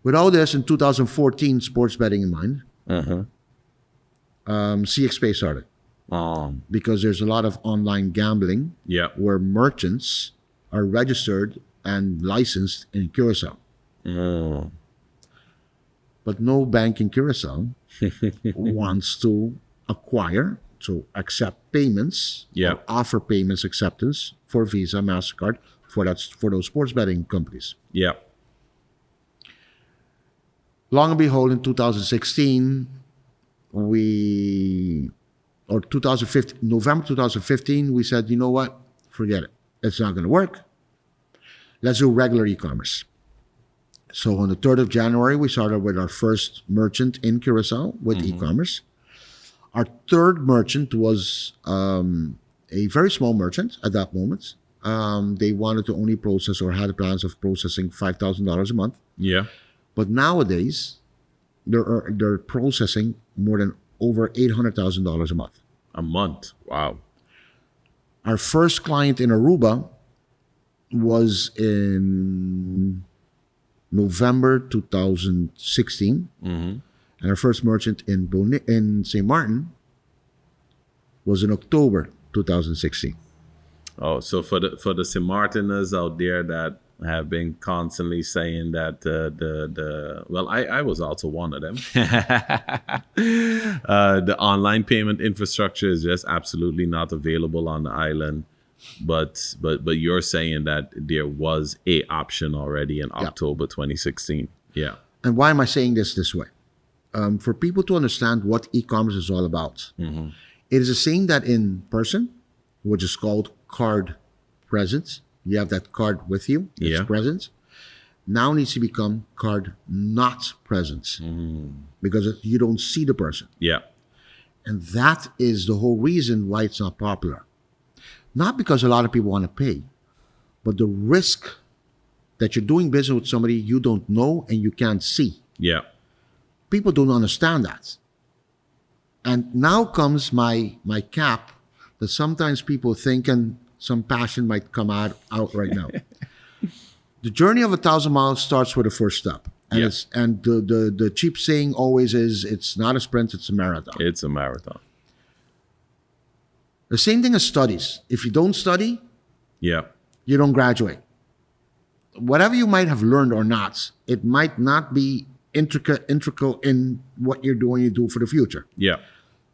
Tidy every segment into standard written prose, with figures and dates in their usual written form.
With all this, in 2014, sports betting in mind, CXPay started. Because there's a lot of online gambling where merchants are registered and licensed in Curaçao. But no bank in Curaçao wants to acquire, to accept payments, or offer payments acceptance for Visa, MasterCard, for those sports betting companies. Long and behold, in 2016, November 2015, we said, you know what? Forget it. It's not going to work. Let's do regular e-commerce. So on the 3rd of January, we started with our first merchant in Curaçao with e-commerce. Our third merchant was a very small merchant at that moment. They wanted to only process, or had plans of processing, $5,000 a month. But nowadays, they're processing more than over $800,000 a month. A month. Wow. Our first client in Aruba was in November 2016. And our first merchant in St. Martin was in October 2016. Oh, so for the St. Martiners out there that have been constantly saying that well, I was also one of them. The online payment infrastructure is just absolutely not available on the island. But you're saying that there was a option already in October 2016. Yeah. And why am I saying this way? For people to understand what e-commerce is all about, it is a saying that in person, which is called card presence. You have that card with you, it's presence. Now needs to become card not presence, because you don't see the person. And that is the whole reason why it's not popular. Not because a lot of people want to pay, but the risk that you're doing business with somebody you don't know and you can't see. People don't understand that. And now comes my cap that sometimes people think, and some passion might come out right now. The journey of 1,000 miles starts with the first step. And the cheap saying always is, it's not a sprint, it's a marathon. It's a marathon. The same thing as studies. If you don't study, you don't graduate. Whatever you might have learned or not, it might not be integral in what you do for the future.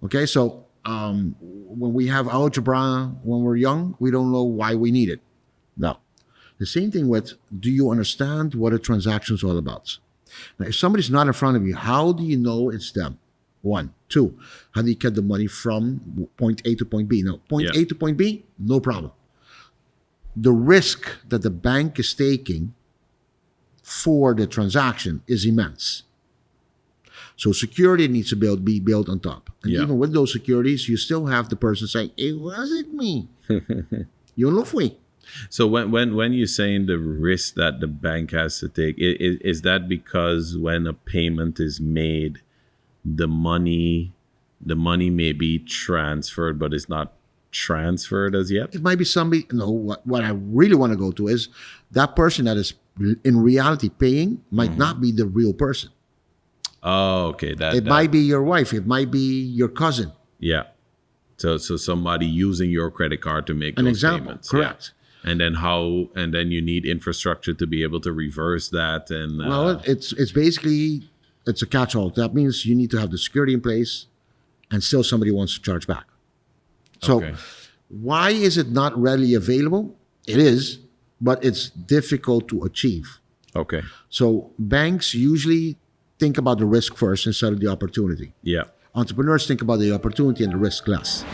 Okay, so when we have algebra when we're young, we don't know why we need it. No. The same thing with, do you understand what a transaction is all about? Now, if somebody's not in front of you, how do you know it's them? 1. 2, how do you get the money from point A to point B? No, point A to point B, no problem. The risk that the bank is taking for the transaction is immense. So security needs to be built on top. And even with those securities, you still have the person saying, it wasn't me. You know me. So when you're saying the risk that the bank has to take, is that because when a payment is made, the money may be transferred, but it's not transferred as yet? It might be somebody. No, what I really want to go to is that person that is in reality paying might not be the real person. Oh, okay. It might be your wife. It might be your cousin. So somebody using your credit card to make those payments. Correct. And then you need infrastructure to be able to reverse that. And well, it's basically, it's a catch-all. That means you need to have the security in place, and still somebody wants to charge back. So why is it not readily available? It is, but it's difficult to achieve. Okay. So banks usually think about the risk first instead of the opportunity. Yeah. Entrepreneurs think about the opportunity and the risk less.